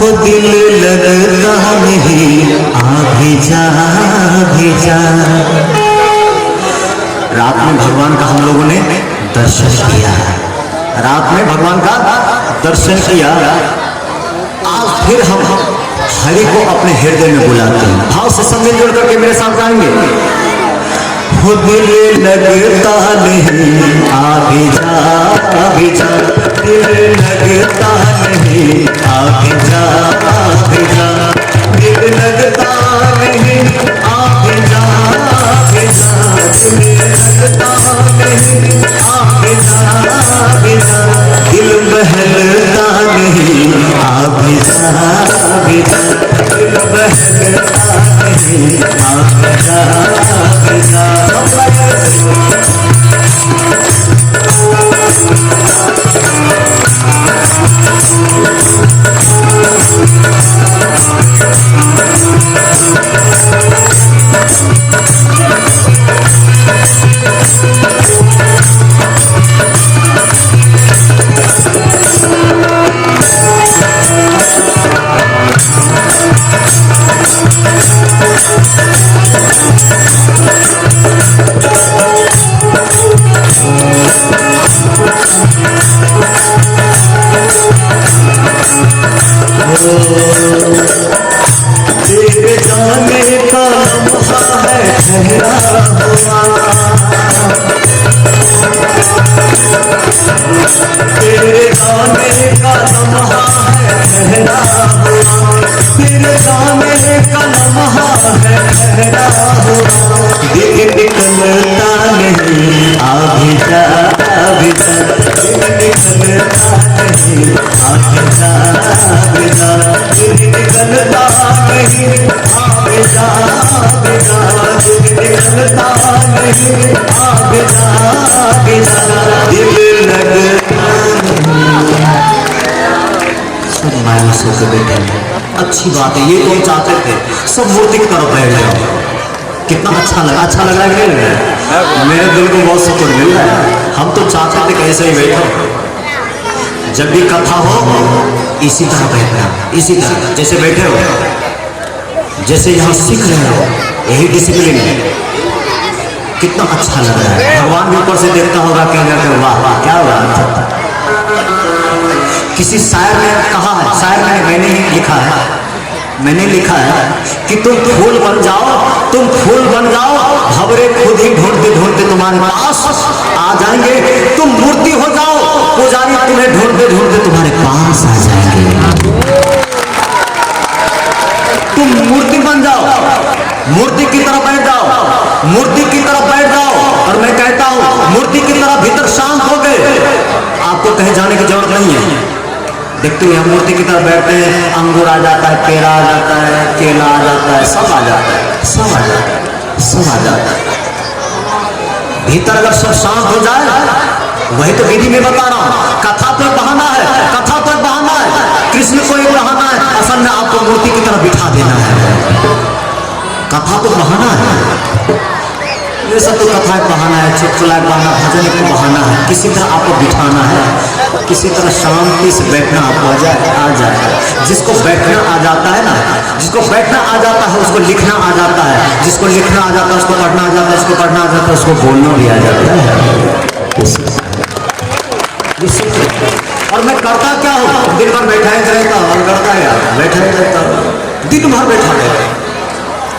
वो दिल लगता नहीं आ भी जा। रात में भगवान का हम लोगों ने दर्शन किया, रात में भगवान का दर्शन किया। आज फिर हम हरि को अपने हृदय में बुलाते हैं। भाव से सब मिलजुल करके मेरे साथ गाएंगे। वो दिल लगता नहीं आ भी जा, दिल लगता नहीं आ भी जा, दिल लगता नहीं आ भी जा, दिल लगता नहीं आ भी जा, दिल बहलता नहीं आ भी जा, दिल बहलता नहीं आ भी जा। तेरे जाने का लम्हा है ठहरा हुआ, तेरे जाने का लम्हा है ठहरा हुआ, तेरे जाने का लम्हा है ठहरा हुआ। दिल निकलता नहीं आ भी जा, दिल निकलता नहीं आ भी जा, दिल निकलता नहीं आ भी जा, दिल निकलता नहीं आ भी जा, दिल लगता सब मायूस होकर बैठे हैं। अच्छी बात है, ये तो हम चाहते थे सब मूर्ति की तरफ बैठ जाओ। कितना अच्छा लग रहा है कि नहीं लग रहा है? मेरे दिल को बहुत सुकून मिल रहा है। हम तो चाहते थे कैसे ही बैठो, जब भी कथा हो इसी तरह बैठना, इसी तरह जैसे बैठे हो, जैसे यहाँ सीख रहे हो, यही डिसिप्लिन है। कितना अच्छा लग रहा है। भगवान भी ऊपर से देखता होगा, कहेगा वाह वाह क्या हुआ। किसी शायर ने कहा है, शायर मैंने ही लिखा है, मैंने लिखा है कि तुम फूल बन जाओ, तुम फूल बन जाओ, भंवरे खुद ही ढूंढते ढूंढते तुम्हारे पास आ जाएंगे। तुम मूर्ति हो जाओ, पुजारी तुम्हें ढूंढते ढूंढते तुम्हारे पास आ जाएंगे। तुम मूर्ति बन जाओ, मूर्ति की तरफ बैठ जाओ, मूर्ति की तरफ बैठ जाओ। और मैं कहता हूं मूर्ति की तरफ भीतर शांत हो गए, आपको कहीं जाने की जरूरत नहीं है। देखते हैं मूर्ति की तरफ बैठते हैं, अंगूर आ जाता है, पेड़ा आ जाता है, केला आ जाता है, सब आ जाता है, सब आ जाता है, सब आ जाता है। भीतर अगर सब शांत हो जाए, वही तो विधि में बता रहा हूं। कथा तो बहाना है, कथा तो बहाना है, कृष्ण को एक बहाना है, असल में आपको मूर्ति की तरफ बिठा देना है। कथा तो बहाना है, ये सब तो कथा एक बहाना है, चुटकुला एक बहाना, भजन एक बहाना है। किसी तरह आपको बिठाना है, किसी तरह शांति से बैठना आपको आ जाए। जिसको बैठना आ जाता है ना, जिसको बैठना आ जाता है उसको लिखना आ जाता है, जिसको लिखना आ जाता है उसको पढ़ना आ जाता है, जिसको पढ़ना आ जाता है उसको बोलना भी आ जाता है। और मैं करता क्या हूँ, दिन भर बैठा ही रहता हूँ, और करता है बैठा ही रहता हूँ, दिन भर बैठा रहता।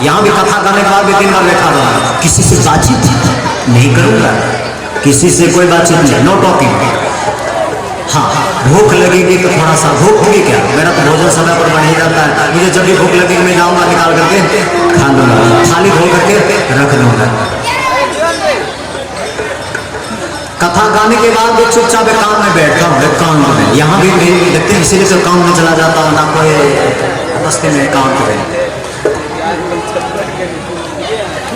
यहाँ भी कथा करने के बाद भी दिन भर बैठा रहूँगा, किसी से बातचीत नहीं करूँगा, किसी से कोई बातचीत नहीं, नो टॉकिंग। हाँ, भूख लगेगी तो थोड़ा सा, भूख होगी क्या, मेरा तो भोजन समय पर बन ही जाता है। मुझे जब भी भूख लगेगी मैं जाऊँगा, निकाल करके खा लूँगा, थाली धो करके रख लूँगा। कथा गाने के बाद भी चुपचाप काम में बैठता हूँ, काम में। यहाँ भी देखते हैं, इसीलिए तो काम में चला जाता हूँ, ना कोई बस्ते में काम करे।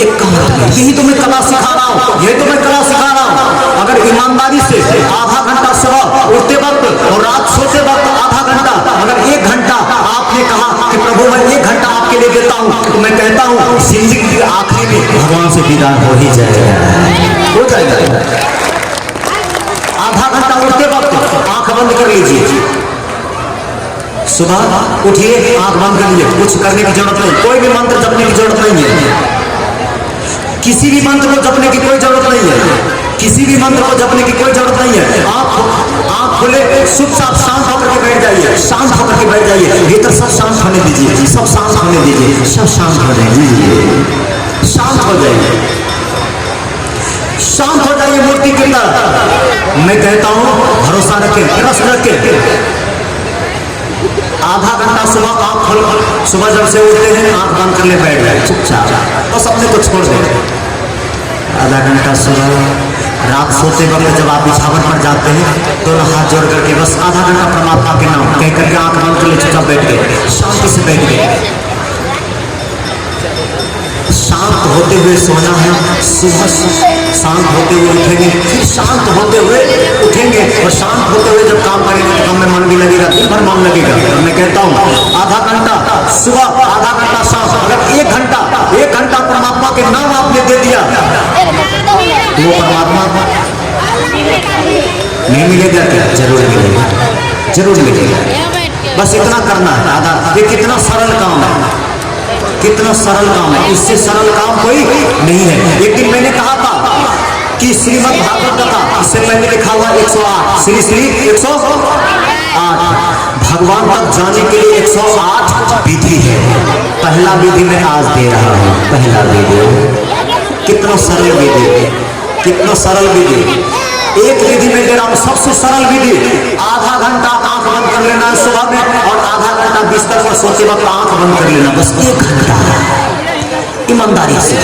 एक काम, यही तो मैं कला सिखा रहा हूँ, यही तो मैं कला सिखा रहा हूँ। अगर ईमानदारी से आधा घंटा सुबह उठते वक्त और रात सोते वक्त आधा घंटा, अगर 1 घंटा आपने कहा कि प्रभु मैं 1 घंटा आपके लिए देता हूँ, तो मैं कहता हूँ जिंदगी के आखिरी में भगवान से दीदार हो ही जाएगा, हो जाएगा। आधा घंटा उठते वक्त आंख बंद कर लीजिए, सुबह उठिए, आंख बंद करिए, कुछ करने की जरूरत नहीं, कोई भी मंत्र जपने की जरूरत नहीं है, किसी भी मंत्र को जपने की कोई जरूरत नहीं है, किसी भी मंत्र को जपने की कोई जरूरत नहीं है। आप खुले चुपचाप शांत होकर के बैठ जाइए, शांत होकर के बैठ जाइए, भीतर सब शांत होने दीजिए, सब शांत होने दीजिए, सब शांत हो जाइए, शांत हो जाइए, शांत हो जाइए मूर्ति के तरह। मैं कहता हूं भरोसा रखें, ट्रस्ट रखें। आधा घंटा सुबह आंख खोल, सुबह जब से उठते हैं आंख बंद कर ले, बैठ जाए चुपचाप, बस अपने को छोड़ दे। आधा घंटा सुबह, रात सोते वक्त जब आप बिछावन पर जाते हैं तो हाथ जोड़ करके बस आधा घंटा परमात्मा के नाम कह करके आंख बंद कर ले, चुपचाप बैठ गए, शांति से बैठ गए। शांत होते हुए सोना है, सुबह शांत होते हुए उठेंगे, फिर शांत होते हुए उठेंगे, और शांत होते हुए जब काम करेंगे तो काम में मन भी लगेगा, दिन भर मन लगेगा। और मैं कहता हूँ आधा घंटा सुबह, आधा घंटा शाम, अगर एक घंटा परमात्मा के नाम आपने दे दिया तो वो परमात्मा नहीं मिलेगा क्या? जरूर मिलेगा, जरूर मिलेगा। बस इतना करना है। आधा, ये कितना सरल काम है, कितना सरल काम है, इससे सरल काम कोई नहीं है। एक दिन मैंने कहा था कि श्रीमद् भागवत कथा, इससे पहले लिखा हुआ 108, श्री 108, भगवान तक जाने के लिए 108 विधि है। पहला विधि मैं आज दे रहा हूँ, पहला विधि। कितना सरल विधि, कितना सरल विधि, एक विधि में दे रहा हूं, सबसे सरल विधि। आधा घंटा आंख बंद कर लेना है सुबह में, और आधा घंटा बिस्तर पर सोते वक्त आंख बंद कर लेना, बस 1 घंटा, ईमानदारी से।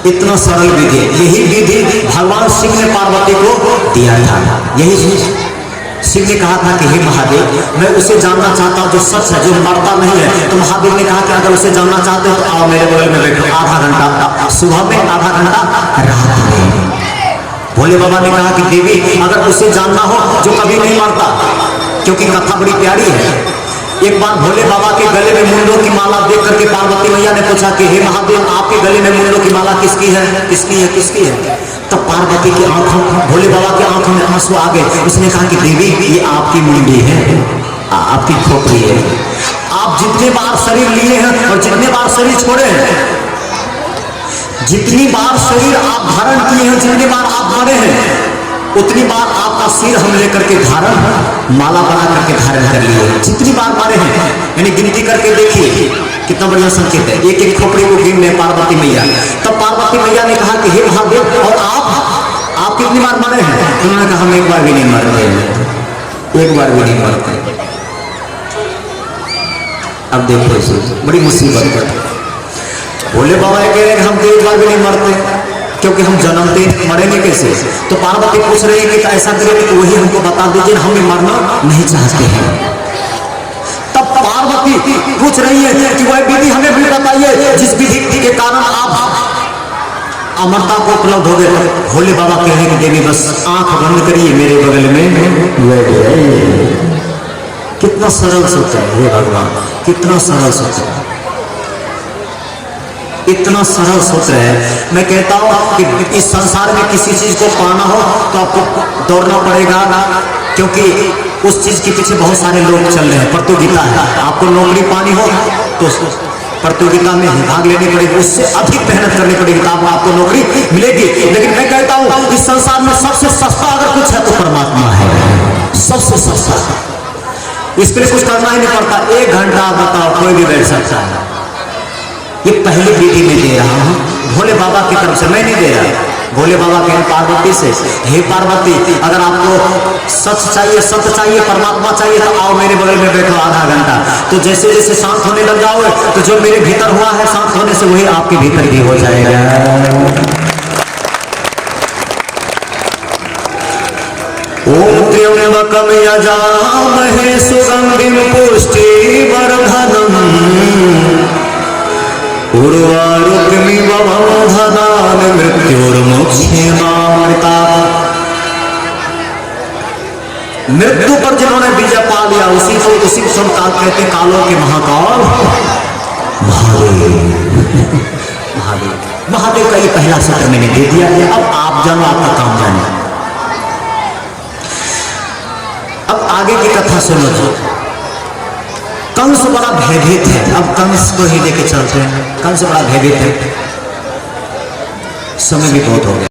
इतना सरल विधि, यही विधि भगवान शिव ने पार्वती को दिया था। यही शिव ने कहा था कि हे महादेव, मैं उसे जानना चाहता हूँ जो सच है, जो मरता नहीं है। तो महादेव ने कहा कि अगर उसे जानना चाहते हो तो आओ मेरे बगल में बैठो, आधा घंटा सुबह में, आधा घंटा रात में। भोले बाबा ने कहा कि देवी अगर उसे जानना हो जो कभी नहीं मरता, क्योंकि कथा बड़ी प्यारी है। एक बार भोले बाबा के गले में मुंडों की माला देख करके पार्वती मैया ने पूछा कि हे महादेव, आपके गले में मुंडों की माला किसकी है, किसकी है, किसकी है? तब पार्वती की आंखों, भोले बाबा की आंखों में आंसू आ गए। उसने कहा कि देवी ये आपकी मुंडी है, आपकी खोपड़ी है। आप जितने बार शरीर लिए हैं और जितने बार शरीर छोड़े हैं, जितनी बार शरीर आप धारण किए हैं, जितनी बार आप मरे हैं, उतनी बार आपका सिर हम लेकर के धारण, माला बना करके धारण कर लिए। जितनी बार मारे हैं, यानी गिनती करके देखिए कितना बढ़िया संकेत है। एक एक खोपड़ी को गिन ले पार्वती मैया। तब पार्वती मैया ने कहा कि हे महादेव, और आप कितनी बार मरे हैं? उन्होंने कहा हम एक बार भी नहीं मरते, एक बार भी नहीं मरते। अब देखो इसे, बड़ी मुसीबत है। भोले बाबा कह रहे हैं हम तो एक बार भी नहीं मरते, क्योंकि हम जन्मते मरेंगे कैसे? तो पार्वती पूछ रही है कि ऐसा करें कि वही हमको बता दीजिए, हम मरना नहीं चाहते हैं। तब पार्वती पूछ रही है कि वह विधि हमें भी बताइए जिस विधि के कारण आप अमरता को उपलब्ध हो गए। भोले बाबा कह रहे हैं कि देवी बस आंख बंद करिए, मेरे बगल में बैठ जाइए। कितना सरल सोचा है हे भगवान, कितना सरल सोचा है, इतना सरल सोच रहे हैं। मैं कहता हूं कि इस संसार में किसी चीज को पाना हो तो आपको दौड़ना पड़ेगा, क्योंकि उस चीज के पीछे बहुत सारे लोग चल रहे हैं। प्रतियोगिता है, आपको नौकरी पानी हो तो प्रतियोगिता में भाग लेनी पड़ेगी, उससे अधिक मेहनत करनी पड़ेगी, तब आपको नौकरी मिलेगी। लेकिन मैं कहता हूं इस संसार में सबसे सस्ता अगर कुछ है तो परमात्मा है, सबसे सस्ता। इसके लिए कुछ करना ही नहीं पड़ता, 1 घंटा बताओ कोई भी बैठ सकता है। ये पहली विधि में दे रहा हूं भोले बाबा की तरफ से, मैं नहीं दे रहा, भोले बाबा के पार्वती से। हे पार्वती, अगर आपको सच चाहिए, सत्य चाहिए, परमात्मा चाहिए तो आओ मेरे बगल में बैठो आधा घंटा। तो जैसे जैसे शांत होने लग जाओगे तो जो मेरे भीतर हुआ है शांत होने से, वही आपके भीतर भी हो जाएगा। ओम त्र्यंबकम यजामहे सुगंधिं पुष्टिवर्धनम् उर्वारुकमिव बन्धनान् मृत्युर्मुक्षेमामृतात्। मृत्यु पर जिन्होंने विजय पा लिया उसी को काल कहते, कालों के महाकाल महादेव। महादेव का ये पहला सत्र मैंने दे दिया है। अब आप जानो, आपका काम जाने। आगे की कथा सुनो जी। कंस बड़ा भयभीत है। अब कंस को ही लेके चलते हैं। कंस बड़ा भयभीत है। समय भी बहुत हो गया।